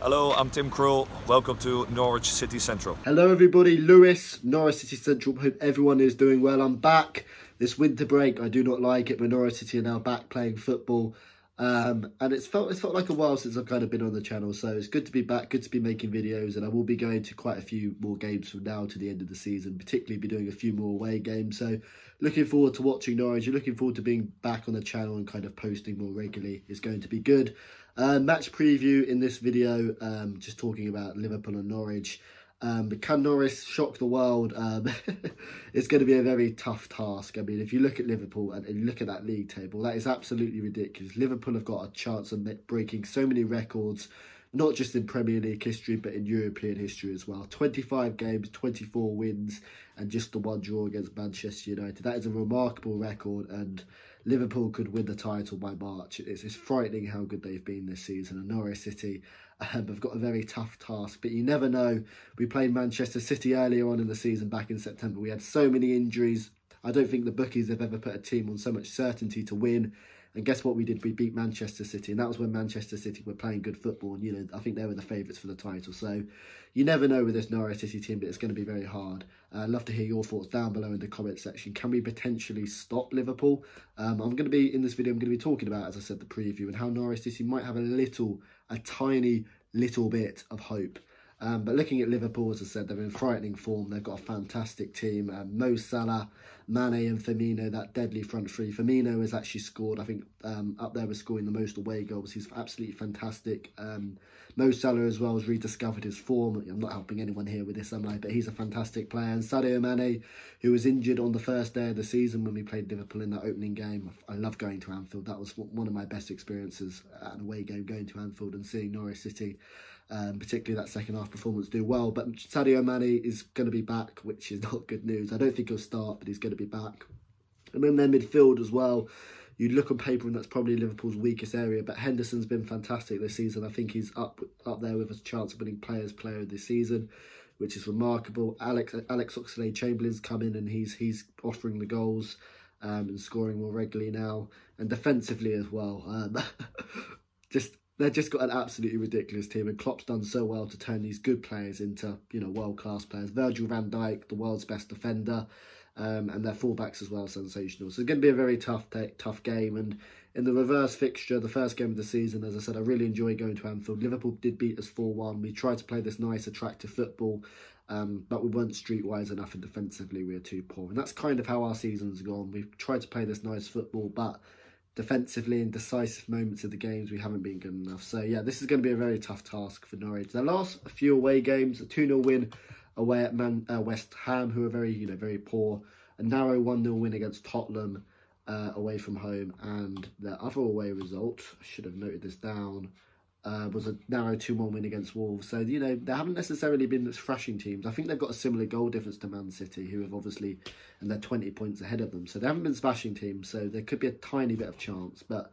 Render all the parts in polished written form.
Hello, I'm Tim Krul. Welcome to Norwich City Central. Hello everybody, Lewis, Norwich City Central. Hope everyone is doing well. I'm back. This winter break, I do not like it, but Norwich City are now back playing football. And it's felt like a while since I've kind of been on the channel, so it's good to be back, good to be making videos, and I will be going to quite a few more games from now to the end of the season, particularly be doing a few more away games. So looking forward to watching Norwich, looking forward to being back on the channel and kind of posting more regularly. Is going to be good. Match preview in this video, just talking about Liverpool and Norwich. But can Norwich shock the world? It's going to be a very tough task. I mean, if you look at Liverpool and you look at that league table, that is absolutely ridiculous. Liverpool have got a chance of breaking so many records, not just in Premier League history, but in European history as well. 25 games, 24 wins, and just the one draw against Manchester United. That is a remarkable record, and Liverpool could win the title by March. It's frightening how good they've been this season, and Norwich City have got a very tough task, but you never know. We played Manchester City earlier on in the season back in September. We had so many injuries. I don't think the bookies have ever put a team on so much certainty to win. And guess what we did? We beat Manchester City, and that was when Manchester City were playing good football. And, you know, I think they were the favourites for the title. So you never know with this Norwich City team, but it's going to be very hard. I'd love to hear your thoughts down below in the comment section. Can we potentially stop Liverpool? I'm going to be, in this video, I'm going to be talking about, as I said, the preview and how Norwich City might have a tiny little bit of hope. But looking at Liverpool, as I said, they're in frightening form. They've got a fantastic team. Mo Salah, Mane and Firmino, that deadly front three. Firmino has actually scored, I think, up there with scoring the most away goals. He's absolutely fantastic. Mo Salah as well has rediscovered his form. I'm not helping anyone here with this, am I? But he's a fantastic player. And Sadio Mane, who was injured on the first day of the season when we played Liverpool in that opening game. I love going to Anfield. That was one of my best experiences at an away game, going to Anfield and seeing Norwich City, particularly that second half performance, do well. But Sadio Mane is going to be back, which is not good news. I don't think he'll start, but he's going to be back. And then their midfield as well. You'd look on paper and that's probably Liverpool's weakest area, but Henderson's been fantastic this season. I think he's up there with a chance of winning Player of this season, which is remarkable. Alex Oxlade-Chamberlain's come in and he's offering the goals and scoring more regularly now, and defensively as well. They've just got an absolutely ridiculous team, and Klopp's done so well to turn these good players into, you know, world-class players. Virgil van Dijk, the world's best defender, and their fullbacks as well, sensational. So it's going to be a very tough game. And in the reverse fixture, the first game of the season, as I said, I really enjoy going to Anfield. Liverpool did beat us 4-1. We tried to play this nice, attractive football, but we weren't streetwise enough, and defensively we were too poor. And that's kind of how our season's gone. We've tried to play this nice football, but defensively in decisive moments of the games, we haven't been good enough. So yeah, this is going to be a very tough task for Norwich. Their last few away games, a 2-0 win away at West Ham, who are very poor. A narrow 1-0 win against Tottenham away from home, and their other away result, I should have noted this down, was a narrow 2-1 win against Wolves. So, you know, they haven't necessarily been thrashing teams. I think they've got a similar goal difference to Man City, who have obviously, and they're 20 points ahead of them. So they haven't been smashing teams, so there could be a tiny bit of chance. But,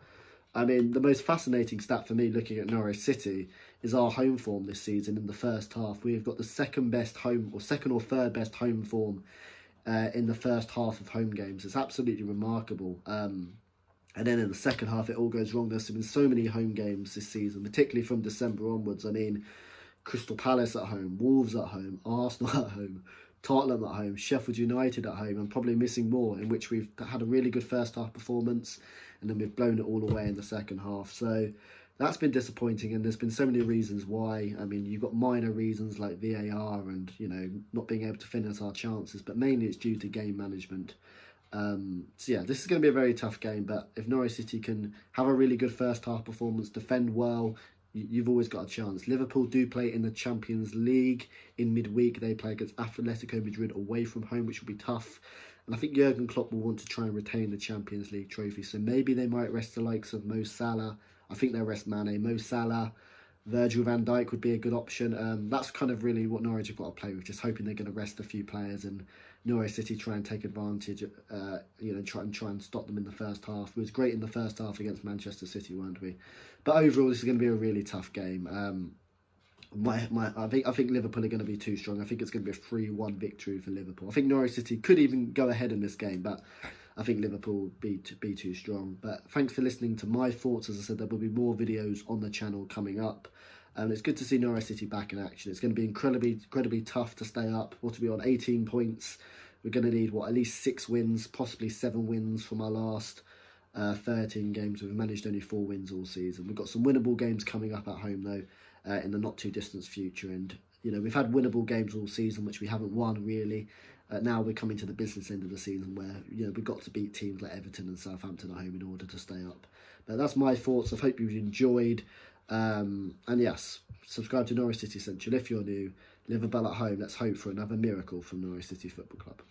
I mean, the most fascinating stat for me looking at Norwich City is our home form this season in the first half. We've got the second or third best home form in the first half of home games. It's absolutely remarkable. And then in the second half, it all goes wrong. There's been so many home games this season, particularly from December onwards. I mean, Crystal Palace at home, Wolves at home, Arsenal at home, Tottenham at home, Sheffield United at home, and probably missing more, in which we've had a really good first half performance, and then we've blown it all away in the second half. So that's been disappointing, and there's been so many reasons why. I mean, you've got minor reasons like VAR and, you know, not being able to finish our chances, but mainly it's due to game management. So yeah, this is going to be a very tough game, but if Norwich City can have a really good first half performance, defend well, you've always got a chance. Liverpool do play in the Champions League in midweek. They play against Atletico Madrid away from home, which will be tough. And I think Jurgen Klopp will want to try and retain the Champions League trophy. So maybe they might rest the likes of Mo Salah. I think they'll rest Mane, Mo Salah. Virgil van Dijk would be a good option. That's kind of really what Norwich have got to play with, just hoping they're going to rest a few players and Norwich City try and take advantage, try and stop them in the first half. We was great in the first half against Manchester City, weren't we? But overall, this is going to be a really tough game. I think Liverpool are going to be too strong. I think it's going to be a 3-1 victory for Liverpool. I think Norwich City could even go ahead in this game, but I think Liverpool will be too strong. But thanks for listening to my thoughts. As I said, there will be more videos on the channel coming up. It's good to see Norwich City back in action. It's going to be incredibly tough to stay up. What to be on 18 points. We're going to need, at least 6 wins, possibly 7 wins from our last 13 games. We've managed only 4 wins all season. We've got some winnable games coming up at home, though, in the not too distant future. And, we've had winnable games all season, which we haven't won, really. Now we're coming to the business end of the season where, we've got to beat teams like Everton and Southampton at home in order to stay up. But that's my thoughts. I hope you've enjoyed. And yes, subscribe to Norwich City Central if you're new. Liverpool at home. Let's hope for another miracle from Norwich City Football Club.